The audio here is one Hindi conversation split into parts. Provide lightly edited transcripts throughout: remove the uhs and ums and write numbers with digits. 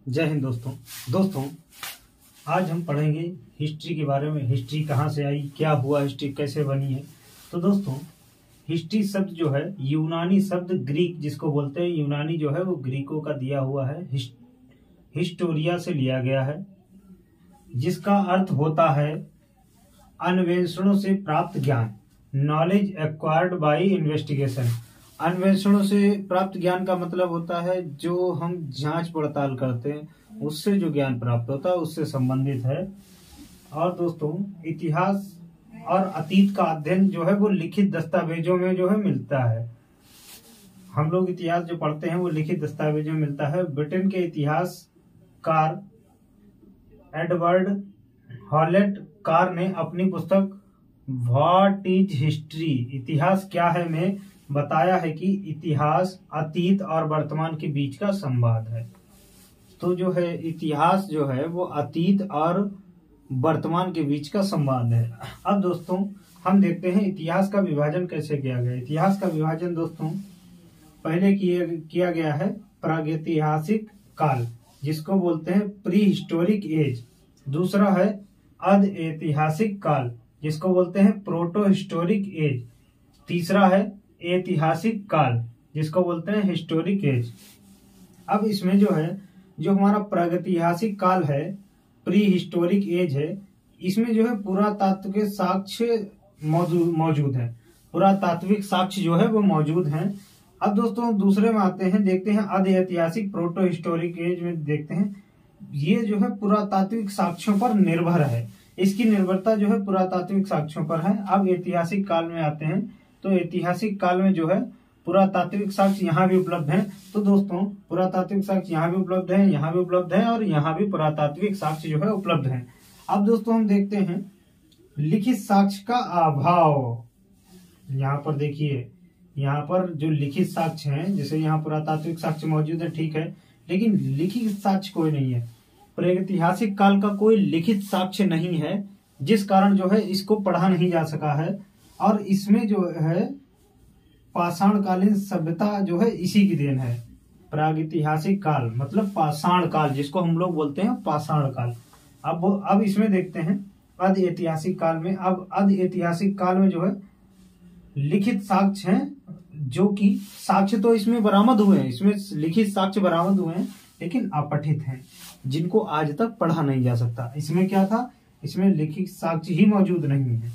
जय हिंद दोस्तों आज हम पढ़ेंगे हिस्ट्री के बारे में। हिस्ट्री कहाँ से आई, क्या हुआ, हिस्ट्री कैसे बनी है। तो दोस्तों हिस्ट्री शब्द जो है यूनानी शब्द ग्रीक जिसको बोलते हैं, यूनानी जो है वो ग्रीकों का दिया हुआ है, हिस्टोरिया से लिया गया है, जिसका अर्थ होता है अन्वेषणों से प्राप्त ज्ञान, नॉलेज एक्वायर्ड बाय इन्वेस्टिगेशन। अन्वेषणों से प्राप्त ज्ञान का मतलब होता है जो हम जांच पड़ताल करते हैं उससे जो ज्ञान प्राप्त होता है उससे संबंधित है। और दोस्तों इतिहास और अतीत का अध्ययन जो है वो लिखित दस्तावेजों में जो है मिलता है। हम लोग इतिहास जो पढ़ते हैं वो लिखित दस्तावेजों में मिलता है। ब्रिटेन के इतिहासकार एडवर्ड हॉलेट कार ने अपनी पुस्तक व्हाट इज हिस्ट्री, इतिहास क्या है में बताया है कि इतिहास अतीत और वर्तमान के बीच का संवाद है। तो जो है इतिहास जो है वो अतीत और वर्तमान के बीच का संवाद है। अब दोस्तों हम देखते हैं इतिहास का विभाजन कैसे किया गया। इतिहास का विभाजन दोस्तों पहले किया गया है प्रागैतिहासिक काल जिसको बोलते हैं प्री हिस्टोरिक एज, दूसरा है अध ऐतिहासिक काल जिसको बोलते हैं प्रोटो हिस्टोरिक एज, तीसरा है ऐतिहासिक काल जिसको बोलते हैं हिस्टोरिक एज। अब इसमें जो है जो हमारा प्रागैतिहासिक काल है, प्री हिस्टोरिक एज है, इसमें जो है पुरातात्विक साक्ष्य मौजूद है, पुरातात्विक साक्ष्य जो है वो मौजूद हैं। अब दोस्तों दूसरे में आते हैं, देखते हैं अध ऐतिहासिक प्रोटो हिस्टोरिक एज में देखते हैं ये जो है पुरातात्विक साक्ष्यों पर निर्भर है, इसकी निर्भरता जो है पुरातात्विक साक्ष्यों पर है। अब ऐतिहासिक काल में आते हैं तो ऐतिहासिक काल में जो है पुरातात्विक साक्ष्य यहाँ भी उपलब्ध हैं। तो दोस्तों पुरातात्विक साक्ष्य यहाँ भी उपलब्ध है, यहाँ भी उपलब्ध है और यहाँ भी पुरातात्विक साक्ष्य जो है उपलब्ध है। अब दोस्तों हम देखते हैं लिखित साक्ष्य का अभाव। यहाँ पर देखिए, यहाँ पर जो लिखित साक्ष्य हैं, जैसे यहाँ पुरातात्विक साक्ष्य मौजूद है ठीक है, लेकिन लिखित साक्ष्य कोई नहीं है। प्रागैतिहासिक काल का कोई लिखित साक्ष्य नहीं है जिस कारण जो है इसको पढ़ा नहीं जा सका है। और इसमें जो है पाषाणकालीन सभ्यता जो है इसी की देन है। प्रागैतिहासिक काल मतलब पाषाण काल जिसको हम लोग बोलते हैं पाषाण काल। अब इसमें देखते हैं अध ऐतिहासिक काल में। अब अध ऐतिहासिक काल में जो है लिखित साक्ष्य हैं जो कि साक्ष्य तो इसमें बरामद हुए हैं, इसमें लिखित साक्ष्य बरामद हुए हैं लेकिन अपठित हैं जिनको आज तक पढ़ा नहीं जा सकता। इसमें क्या था, इसमें लिखित साक्ष्य ही मौजूद नहीं है,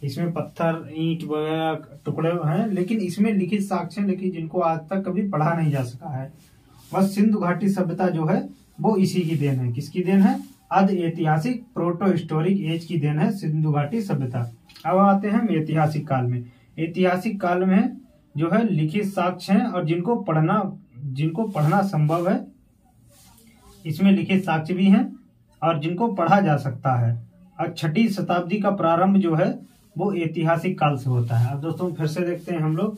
इसमें पत्थर ईंट वगैरह टुकड़े हैं लेकिन इसमें लिखित साक्ष्य हैं लेकिन जिनको आज तक कभी पढ़ा नहीं जा सका है। बस सिंधु घाटी सभ्यता जो है वो इसी की देन है। किसकी देन है? अध ऐतिहासिक प्रोटो हिस्टोरिक एज की देन है सिंधु घाटी सभ्यता। अब आते हैं ऐतिहासिक काल में। ऐतिहासिक काल में जो है लिखित साक्ष्य हैं और जिनको पढ़ना संभव है, इसमें लिखित साक्ष्य भी हैं और जिनको पढ़ा जा सकता है। और 6वीं शताब्दी का प्रारंभ जो है वो ऐतिहासिक काल से होता है। अब दोस्तों फिर से देखते हैं हम लोग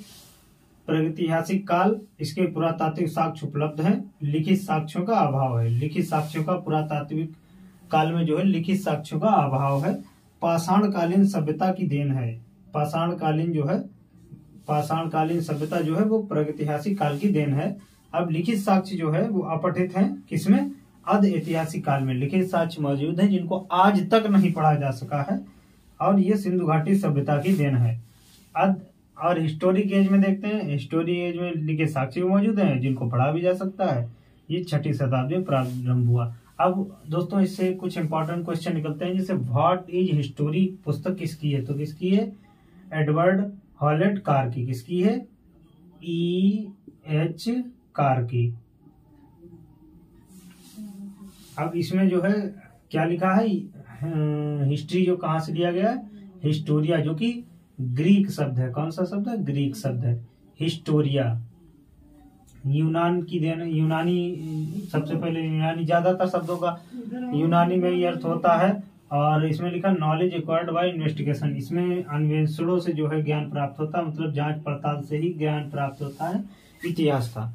प्रागैतिहासिक काल, इसके पुरातात्विक साक्ष्य उपलब्ध हैं, लिखित साक्ष्यों का अभाव है। लिखित साक्ष्यों का पुरातात्विक काल में जो है लिखित साक्ष्यों का अभाव है। पाषाणकालीन सभ्यता की देन है। पाषाणकालीन सभ्यता जो है वो प्रागैतिहासिक काल की देन है। अब लिखित साक्ष्य जो है वो अपठित हैं, किसमें? अध ऐतिहासिक काल में लिखित साक्ष्य मौजूद हैं जिनको आज तक नहीं पढ़ा जा सका है और ये सिंधु घाटी सभ्यता की देन है। और हिस्टोरिक एज में देखते हैं, हिस्टोरिक एज में लिखित साक्ष्य मौजूद हैं जिनको पढ़ा भी जा सकता है। ये 6वीं शताब्दी में प्रारंभ हुआ। अब दोस्तों इससे कुछ इंपॉर्टेंट क्वेश्चन निकलते हैं, जैसे व्हाट इज हिस्टोरी पुस्तक किसकी है? तो किसकी है? एडवर्ड हॉलेट कार की। किसकी है? E.H. कार की। अब इसमें जो है क्या लिखा है, हिस्ट्री जो कहाँ से लिया गया है? हिस्टोरिया, जो कि ग्रीक शब्द है। कौन सा शब्द है? ग्रीक शब्द है हिस्टोरिया। यूनान की देन, यूनानी सबसे पहले, यूनानी ज्यादातर शब्दों का यूनानी में ही अर्थ होता है। और इसमें लिखा नॉलेज एक्वायर्ड बाय इन्वेस्टिगेशन, इसमें अन्वेषणों से जो है ज्ञान प्राप्त होता है, मतलब जांच पड़ताल से ही ज्ञान प्राप्त होता है इतिहास का।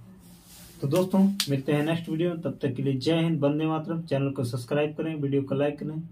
तो दोस्तों मिलते हैं नेक्स्ट वीडियो में, तब तक के लिए जय हिंद, वंदे मातरम। चैनल को सब्सक्राइब करें, वीडियो को लाइक करें।